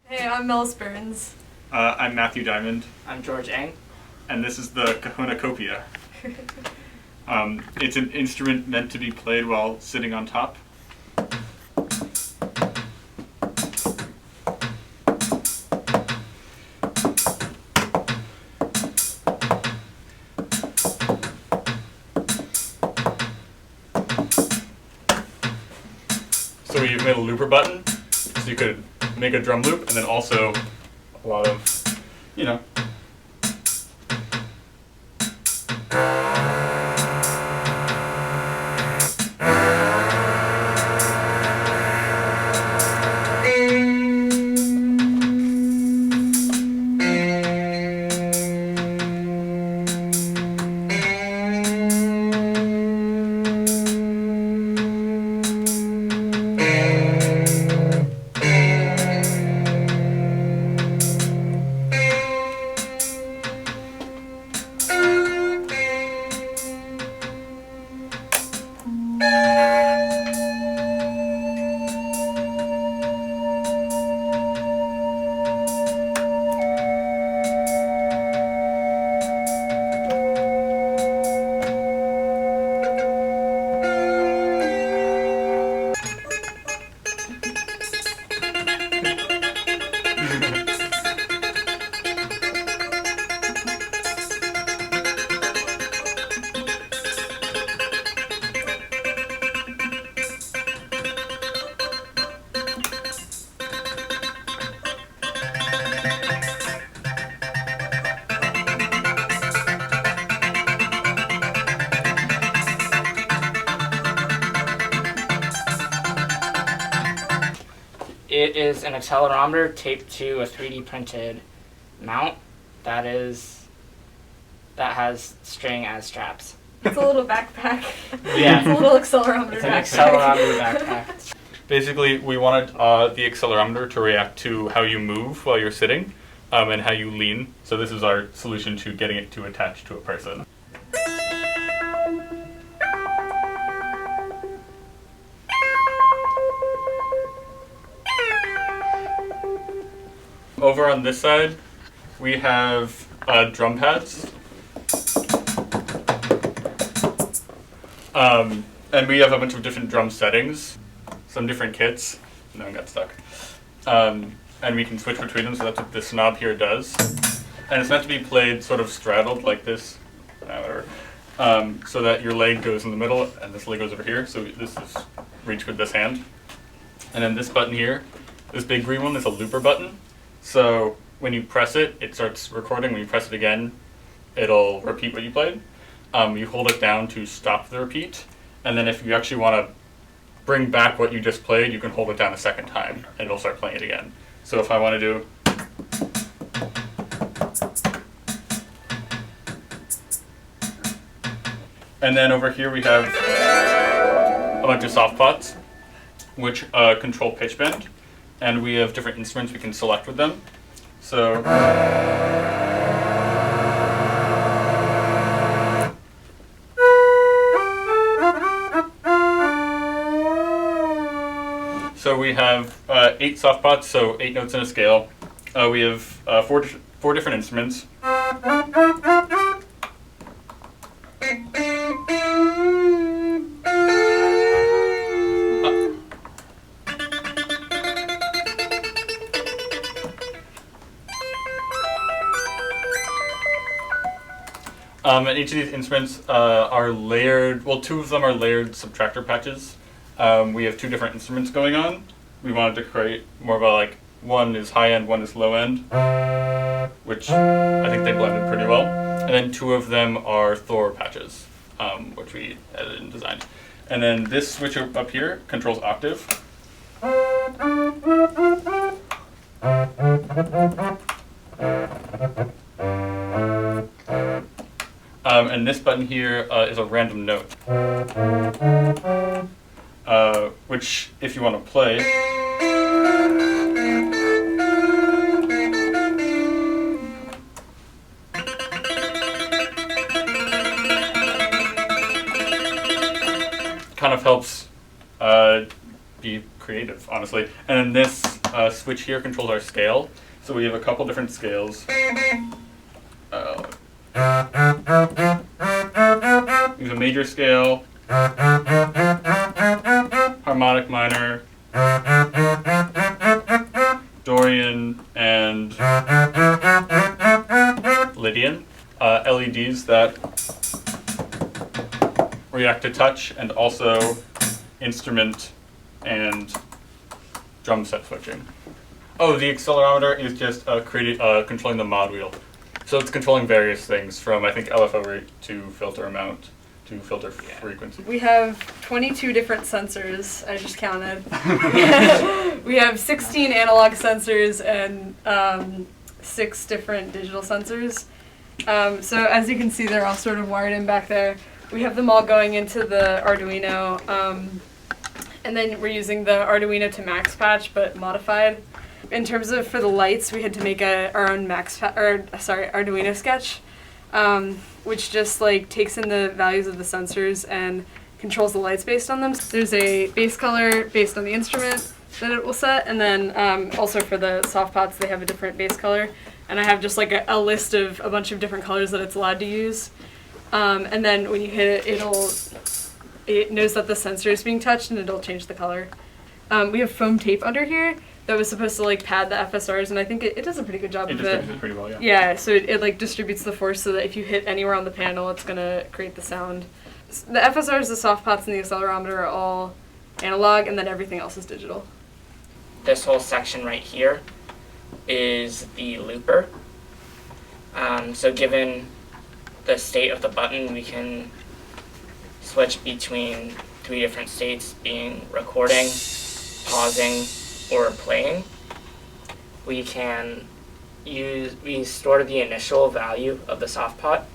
Hey, I'm Mellis Burns. I'm Matthew Diamond. I'm George Eng. And this is the Cajonucopia. It's an instrument meant to be played while sitting on top. So we've made a looper button, so you could make a drum loop, and then also a lot of, you know. It is an accelerometer taped to a 3D printed mount that has string as straps. It's a little backpack. Yeah. It's a little accelerometer It's an backpack. accelerometer backpack. Basically, we wanted the accelerometer to react to how you move while you're sitting and how you lean. So this is our solution to getting it to attach to a person. Over on this side, we have drum pads. And we have a bunch of different drum settings, some different kits. No one got stuck. And we can switch between them, so that's what this knob here does. And it's meant to be played sort of straddled like this, so that your leg goes in the middle and this leg goes over here. So this is reach with this hand. And then this button here, this big green one, is a looper button. So when you press it, it starts recording. When you press it again, it'll repeat what you played. You hold it down to stop the repeat. And then if you actually want to bring back what you just played, you can hold it down a second time and it'll start playing it again. So if I want to do... And then over here we have a bunch of soft pots, which control pitch bend. And we have different instruments we can select with them. So we have 8 soft pots, so 8 notes in a scale. We have four different instruments. And each of these instruments are layered, well, 2 of them are layered subtractor patches. We have 2 different instruments going on. We wanted to create more of a, like, one is high end, one is low end, which I think they blended pretty well. And then 2 of them are Thor patches, which we edited and designed. And then this switch up here controls octave. And this button here is a random note, which, if you want to play, kind of helps be creative, honestly. And then this switch here controls our scale. So we have a couple different scales. There's a major scale, harmonic minor, Dorian, and Lydian. LEDs that react to touch, and also instrument and drum set switching. Oh, the accelerometer is just controlling the mod wheel. So it's controlling various things from, I think, LFO rate to filter amount to filter frequency. We have 22 different sensors, I just counted. We have 16 analog sensors and 6 different digital sensors. So as you can see, they're all sort of wired in back there. We have them all going into the Arduino, and then we're using the Arduino to max patch, but modified. In terms of for the lights, we had to make our own Arduino sketch, which just like takes in the values of the sensors and controls the lights based on them. So there's a base color based on the instrument that it will set, and then also for the soft pots, they have a different base color. And I have just like a list of a bunch of different colors that it's allowed to use. And then when you hit it, it knows that the sensor is being touched and it'll change the color. We have foam tape under here that was supposed to like pad the FSRs, and I think it does a pretty good job of it. It distributes it pretty well, yeah. Yeah, so it like distributes the force so that if you hit anywhere on the panel, it's gonna create the sound. The FSRs, the soft pots, and the accelerometer are all analog, and then everything else is digital. This whole section right here is the looper. So given the state of the button, we can switch between 3 different states, being recording, pausing, or playing. We store the initial value of the soft pot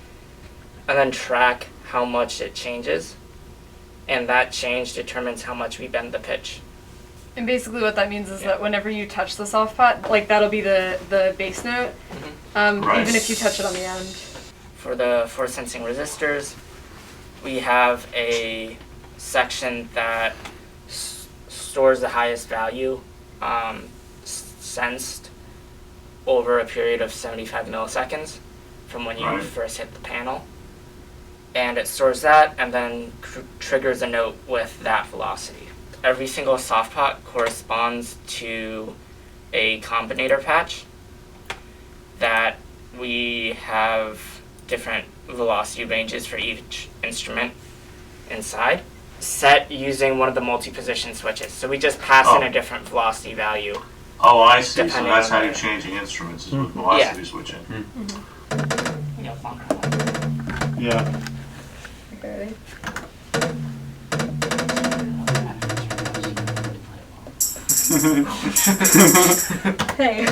and then track how much it changes, and that change determines how much we bend the pitch. And basically what that means is that whenever you touch the soft pot, like that'll be the bass note, Right. even if you touch it on the end. For the force sensing resistors, we have a section that stores the highest value sensed over a period of 75 milliseconds from when you Right. first hit the panel. And it stores that and then triggers a note with that velocity. Every single soft pot corresponds to a combinator patch that we have different velocity ranges for each instrument inside, set using one of the multi-position switches. So we just pass in a different velocity value. Oh, I see. So Depending that's on how the- you're changing instruments, is with velocity switching. Yeah. Okay, ready? Hey.